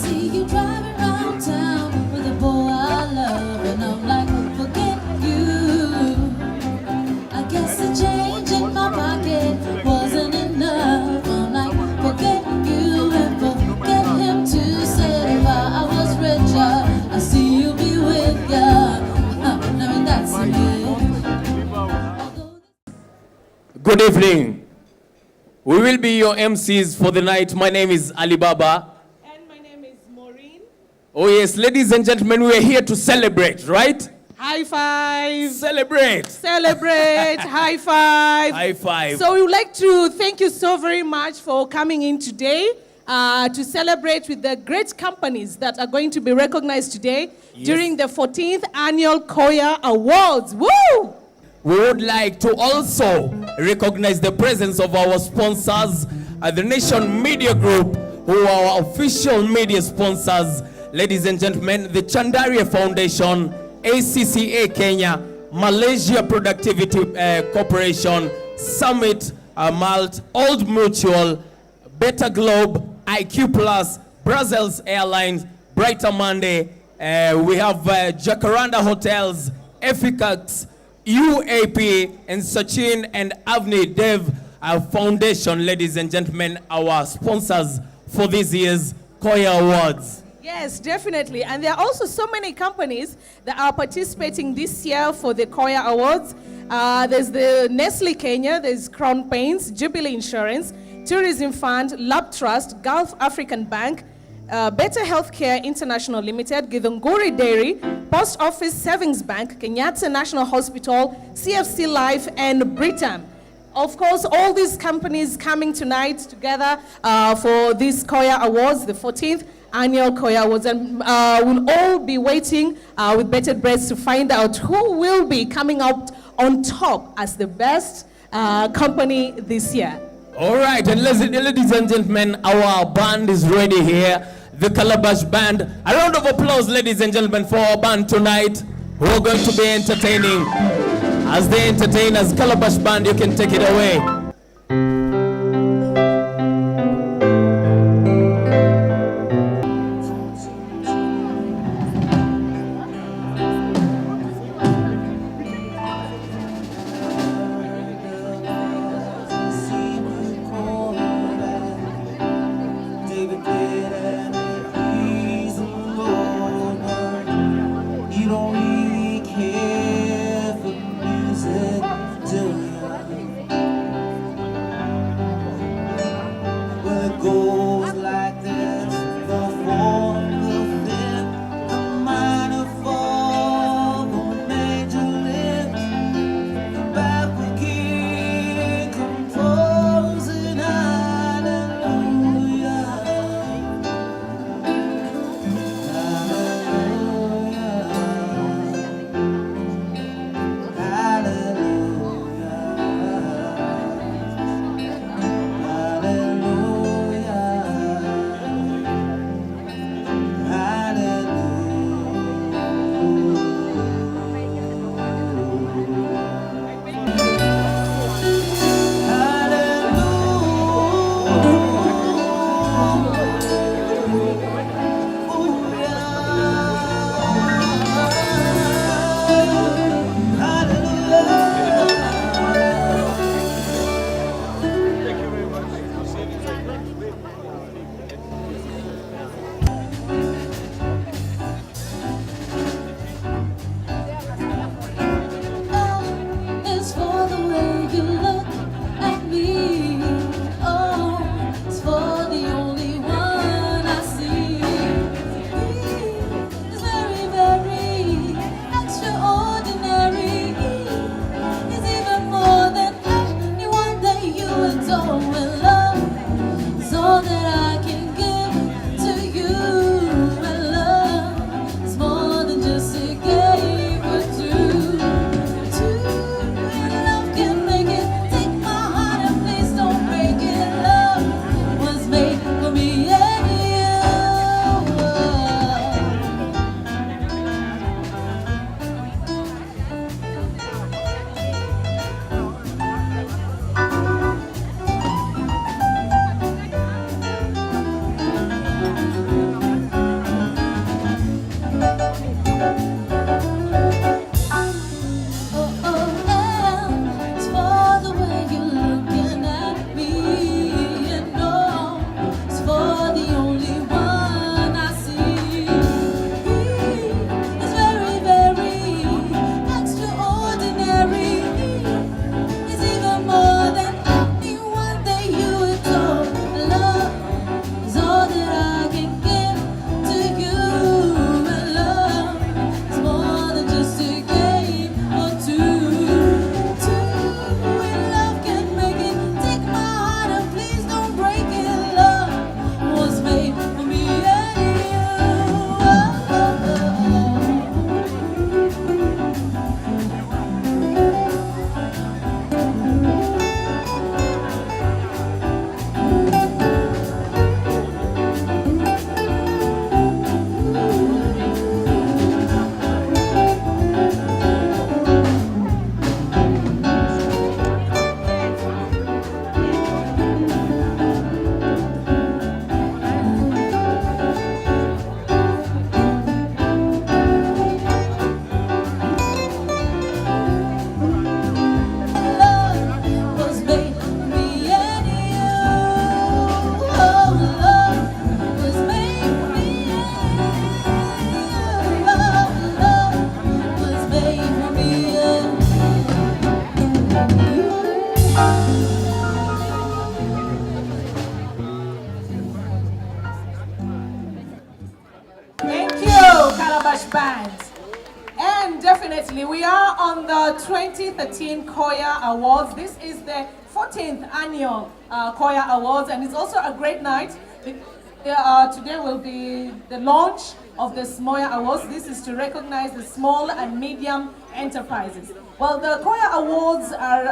see you driving around town with a boy I love, and I'm like, forget you. I guess the change in my pocket wasn't enough. I'm like, forget you and forget him too. Said if I was richer, I see you be with ya. I mean, that's it. Good evening. We will be your MCs for the night. My name is Alibaba. And my name is Maureen. Oh yes, ladies and gentlemen, we are here to celebrate, right? High five. Celebrate. Celebrate. High five. High five. So we would like to thank you so very much for coming in today to celebrate with the great companies that are going to be recognized today during the 14th Annual Koya Awards. Woo! We would like to also recognize the presence of our sponsors at the Nation Media Group, who are our official media sponsors. Ladies and gentlemen, the Chandaria Foundation, ACCA Kenya, Malaysia Productivity Corporation, Summit Malt, Old Mutual, Better Globe, IQ Plus, Brussels Airlines, Brighter Monday. We have Jacaranda Hotels, Efficax, UAP, and Sachin and Avni Dev Foundation, ladies and gentlemen, our sponsors for this year's Koya Awards. Yes, definitely. And there are also so many companies that are participating this year for the Koya Awards. There's the Nestle Kenya, there's Crown Paints, Jubilee Insurance, Tourism Fund, Lab Trust, Gulf African Bank, Better Healthcare International Limited, Githunguri Dairy, Post Office Savings Bank, Kenyatta National Hospital, CFC Life, and Britam. Of course, all these companies coming tonight together for this Koya Awards, the 14th Annual Koya Awards, and we'll all be waiting with bated breath to find out who will be coming out on top as the best company this year. All right, and ladies and gentlemen, our band is ready here. The Calabash Band. A round of applause, ladies and gentlemen, for our band tonight, who are going to be entertaining. As they entertain us, Calabash Band, you can take it away. Calabash Band. And definitely, we are on the 2013 Koya Awards. This is the 14th annual Koya Awards, and it's also a great night. Today will be the launch of the Smoya Awards. This is to recognize the small and medium enterprises. Well, the Koya Awards are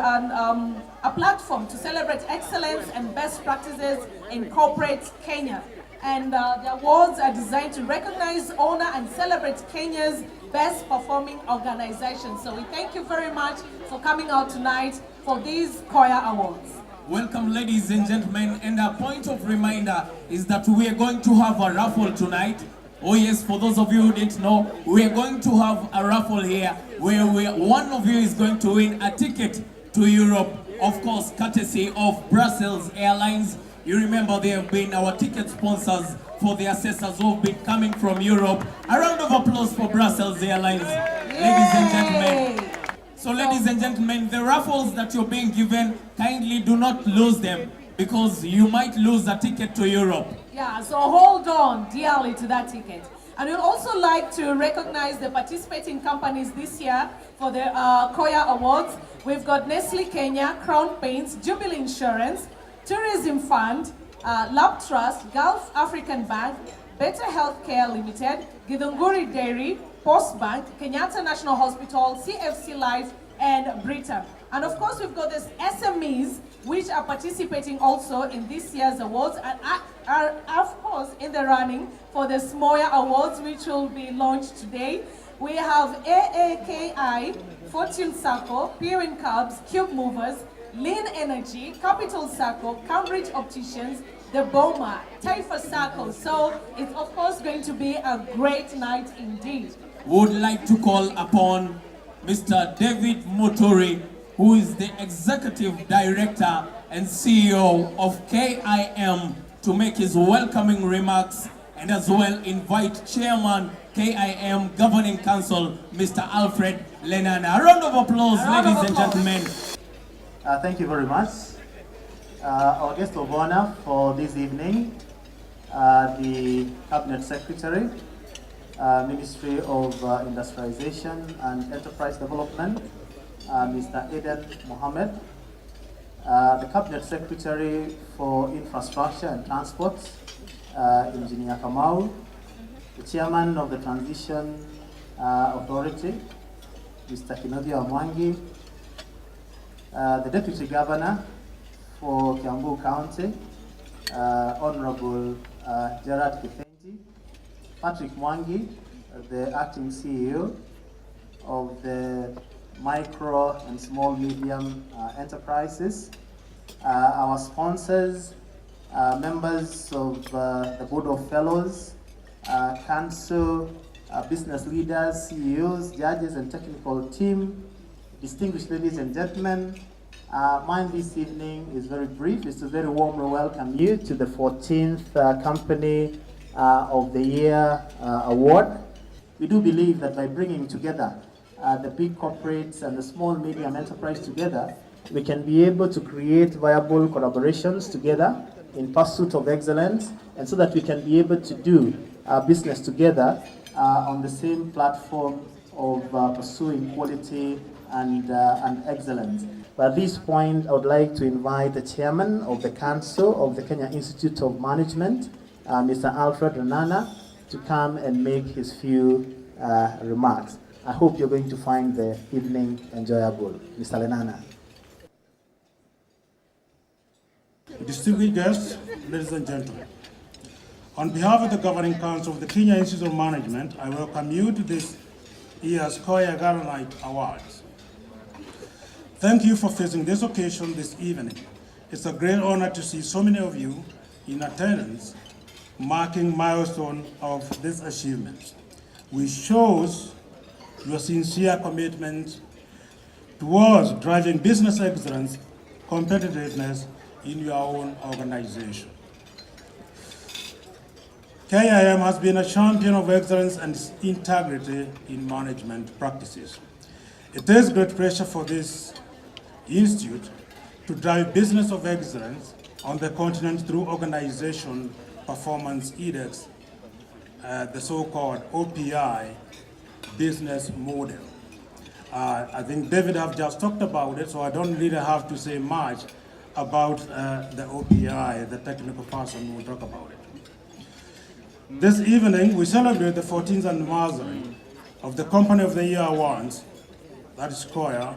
a platform to celebrate excellence and best practices in corporate Kenya. And the awards are designed to recognize, honor, and celebrate Kenya's best performing organizations. So we thank you very much for coming out tonight for these Koya Awards. Welcome, ladies and gentlemen, and a point of reminder is that we are going to have a raffle tonight. Oh yes, for those of you who didn't know, we are going to have a raffle here where one of you is going to win a ticket to Europe, of course, courtesy of Brussels Airlines. You remember they have been our ticket sponsors for the assessors who have been coming from Europe. A round of applause for Brussels Airlines, ladies and gentlemen. So ladies and gentlemen, the raffles that you're being given, kindly do not lose them because you might lose a ticket to Europe. Yeah, so hold on dearly to that ticket. And we'd also like to recognize the participating companies this year for the Koya Awards. We've got Nestle Kenya, Crown Paints, Jubilee Insurance, Tourism Fund, Lab Trust, Gulf African Bank, Better Healthcare Limited, Githunguri Dairy, Post Bank, Kenyatta National Hospital, CFC Life, and Britain. And of course, we've got these SMEs which are participating also in this year's awards and are of course in the running for the Smoya Awards, which will be launched today. We have AAKI, Fortune Circle, Pewin Cubs, Cube Movers, Lean Energy, Capital Circle, Cambridge Opticians, the Boma, Taifa Circle. So it's of course going to be a great night indeed. Would like to call upon Mr. David Muturi, who is the Executive Director and CEO of KIM, to make his welcoming remarks and as well invite Chairman KIM Governing Council, Mr. Alfred Lenana. A round of applause, ladies and gentlemen. Thank you very much. Our guest of honor for this evening, the Cabinet Secretary, Ministry of Industrialization and Enterprise Development, Mr. Eden Mohammed, the Cabinet Secretary for Infrastructure and Transport, Engineer Kamau, the Chairman of the Transition Authority, Mr. Kinodia Mwangi, the Deputy Governor for Kiambu County, Honorable Gerard Kifenji, Patrick Mwangi, the Acting CEO of the Micro and Small Medium Enterprises, our sponsors, members of the Board of Fellows, Council, business leaders, CEOs, judges and technical team, distinguished ladies and gentlemen. Mine this evening is very brief. It's to very warmly welcome you to the 14th Company of the Year Award. We do believe that by bringing together the big corporates and the small medium enterprise together, we can be able to create viable collaborations together in pursuit of excellence, and so that we can be able to do business together on the same platform of pursuing quality and excellence. But at this point, I would like to invite the Chairman of the Council of the Kenya Institute of Management, Mr. Alfred Renana, to come and make his few remarks. I hope you're going to find the evening enjoyable. Mr. Renana. Distinguished guests, ladies and gentlemen, on behalf of the Governing Council of the Kenya Institute of Management, I welcome you to this year's Koya Gala Night Awards. Thank you for facing this occasion this evening. It's a great honor to see so many of you in attendance, marking milestone of this achievement, which shows your sincere commitment towards driving business excellence, competitiveness in your own organization. KIM has been a champion of excellence and integrity in management practices. It is great pressure for this institute to drive business of excellence on the continent through organization performance index the so-called OPI business model. I think David have just talked about it, so I don't really have to say much about the OPI, the technical person will talk about it. This evening, we celebrate the 14th anniversary of the Company of the Year Awards, that is Koya.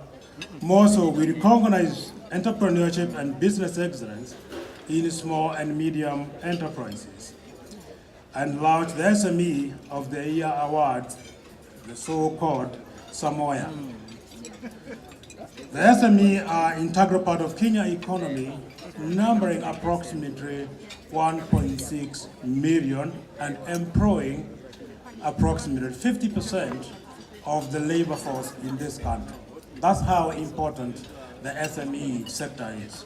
More so, we recognize entrepreneurship and business excellence in small and medium enterprises, and launch the SME of the Year Awards, the so-called Samoya. The SME are an integral part of Kenya economy, numbering approximately 1.6 million and employing approximately 50% of the labor force in this country. That's how important the SME sector is.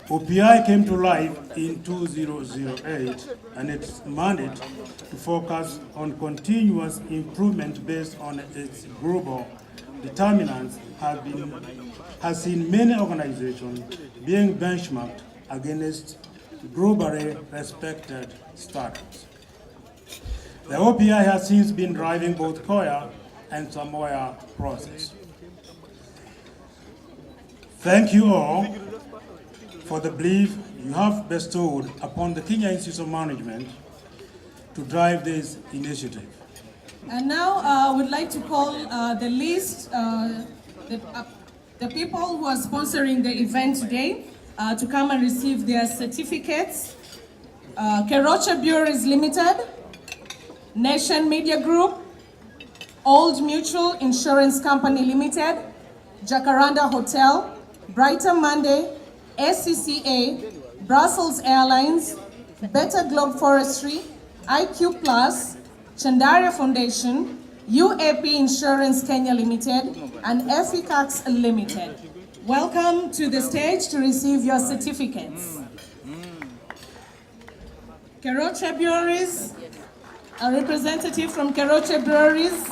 OPI came to life in 2008, and its mandate to focus on continuous improvement based on its global determinants has seen many organizations being benchmarked against globally respected standards. The OPI has since been driving both Koya and Samoya process. Thank you all for the belief you have bestowed upon the Kenya Institute of Management to drive this initiative. And now I would like to call the list, the people who are sponsoring the event today to come and receive their certificates. Keroche Breweries Limited, Nation Media Group, Old Mutual Insurance Company Limited, Jacaranda Hotel, Brighter Monday, SCCA, Brussels Airlines, Better Globe Forestry, IQ Plus, Chandaria Foundation, UAP Insurance Kenya Limited, and Efficax Limited. Welcome to the stage to receive your certificates. Keroche Breweries, a representative from Keroche Breweries.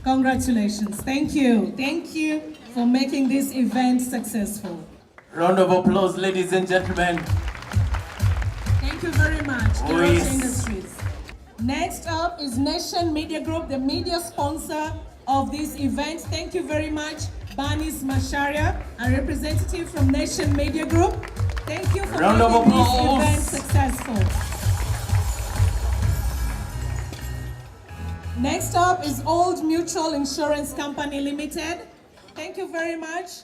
Congratulations. Thank you. Thank you for making this event successful. Round of applause, ladies and gentlemen. Thank you very much, Oh, Keroche yes. Industries. Next up is Nation Media Group, the media sponsor of this event. Thank you very much, Banis Masharia, a representative from Nation Media Group. Thank you for Round of making this applause. event successful. Next up is Old Mutual Insurance Company Limited. Thank you very much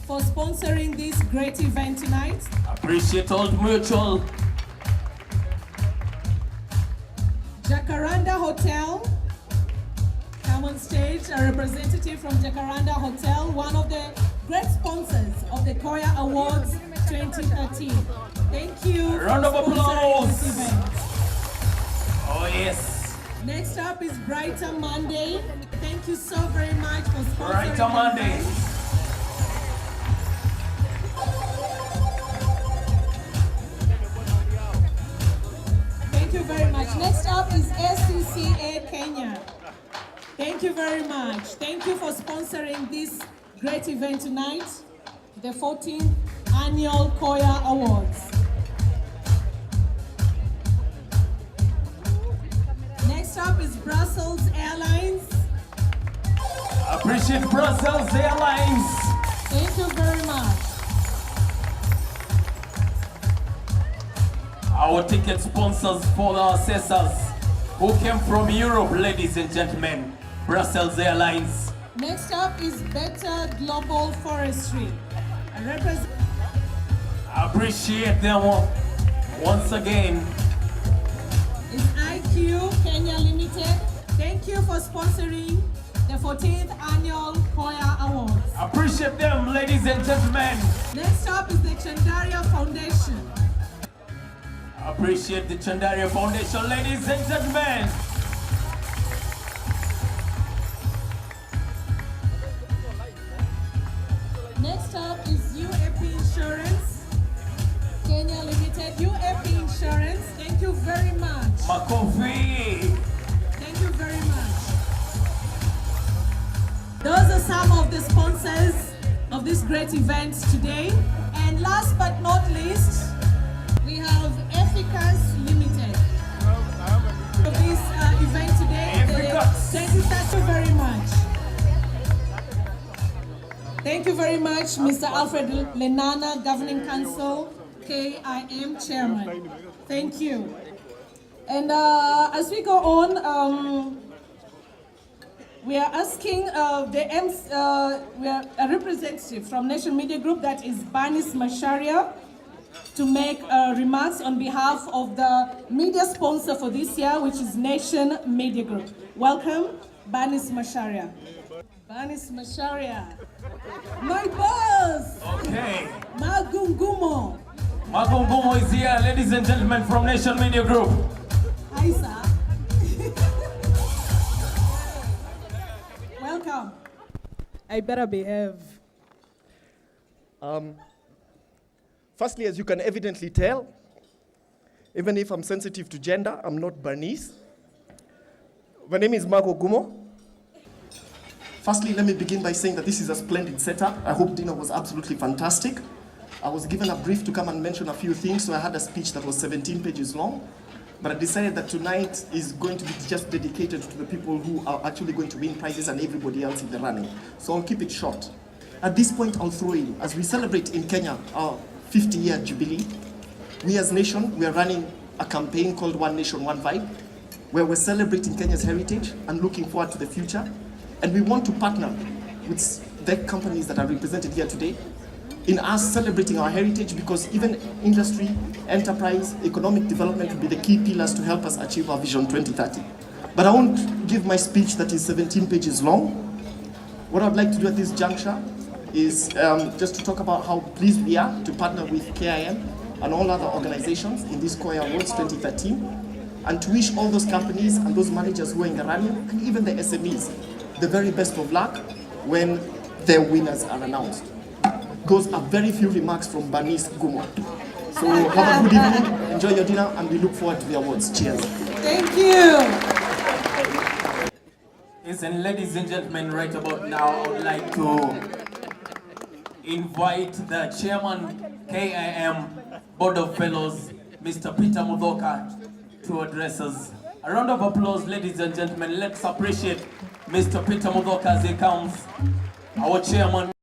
for sponsoring this great event tonight. Appreciate Old Mutual. Jacaranda Hotel, come on stage, a representative from Jacaranda Hotel, one of the great sponsors of the Koya Awards 2013. Thank you Round of for sponsoring this applause. event. Oh yes. Next up is Brighter Monday. Thank you so very much for sponsoring Brighter the Monday. event. Thank you very much. Next up is SCCA Kenya. Thank you very much. Thank you for sponsoring this great event tonight, the 14th Annual Koya Awards. Next up is Brussels Airlines. Appreciate Brussels Airlines. Thank you very much. Our ticket sponsors for our assessors who came from Europe, ladies and gentlemen. Brussels Airlines. Next up is Better Global Forestry. Appreciate them once again. Is IQ Kenya Limited. Thank you for sponsoring the 14th Annual Koya Awards. Appreciate them, ladies and gentlemen. Next up is the Chandaria Foundation. Appreciate the Chandaria Foundation, ladies and gentlemen. Next up is UAP Insurance Kenya Limited. UAP Insurance, thank you very much. Makofi. Thank you very much. Those are some of the sponsors of this great event today. And last but not least, we have Africans Limited. For this event today, thank you very much. Thank you very much, Mr. Alfred Lenana, Governing Council, KIM Chairman. Thank you. And as we go on, we are asking we are a representative from Nation Media Group, that is Banis Masharia, to make remarks on behalf of the media sponsor for this year, which is Nation Media Group. Welcome, Banis Masharia. Banis Masharia. My boss! Okay. Magungumo. Magungumo is here, ladies and gentlemen, from Nation Media Group. Hi, sir. Welcome. I better behave. Firstly, as you can evidently tell, even if I'm sensitive to gender, I'm not Bernice. My name is Marco Gumo. Firstly, let me begin by saying that this is a splendid setup. I hope dinner was absolutely fantastic. I was given a brief to come and mention a few things, so I had a speech that was 17 pages long. But I decided that tonight is going to be just dedicated to the people who are actually going to win prizes and everybody else in the running. So I'll keep it short. At this point, I'll throw in, as we celebrate in Kenya our 50-year jubilee, we as Nation, we are running a campaign called One Nation, One Vibe, where we're celebrating Kenya's heritage and looking forward to the future. And we want to partner with the companies that are represented here today in us celebrating our heritage, because even industry, enterprise, economic development will be the key pillars to help us achieve our Vision 2030. But I won't give my speech that is 17 pages long. What I'd like to do at this juncture is just to talk about how pleased we are to partner with KIM and all other organizations in this Koya Awards 2013, and to wish all those companies and those managers who are in the running, and even the SMEs, the very best of luck when their winners are announced. Those are very few remarks from Banis Gumo. So have a good evening, enjoy your dinner, and we look forward to the awards. Cheers. Thank you. Yes, and ladies and gentlemen, right about now, I would like to invite the chairman, KIM Board of Fellows, Mr. Peter Mudhoka, to address us. A round of applause, ladies and gentlemen. Let's appreciate Mr. Peter Mudhoka as he comes, our chairman.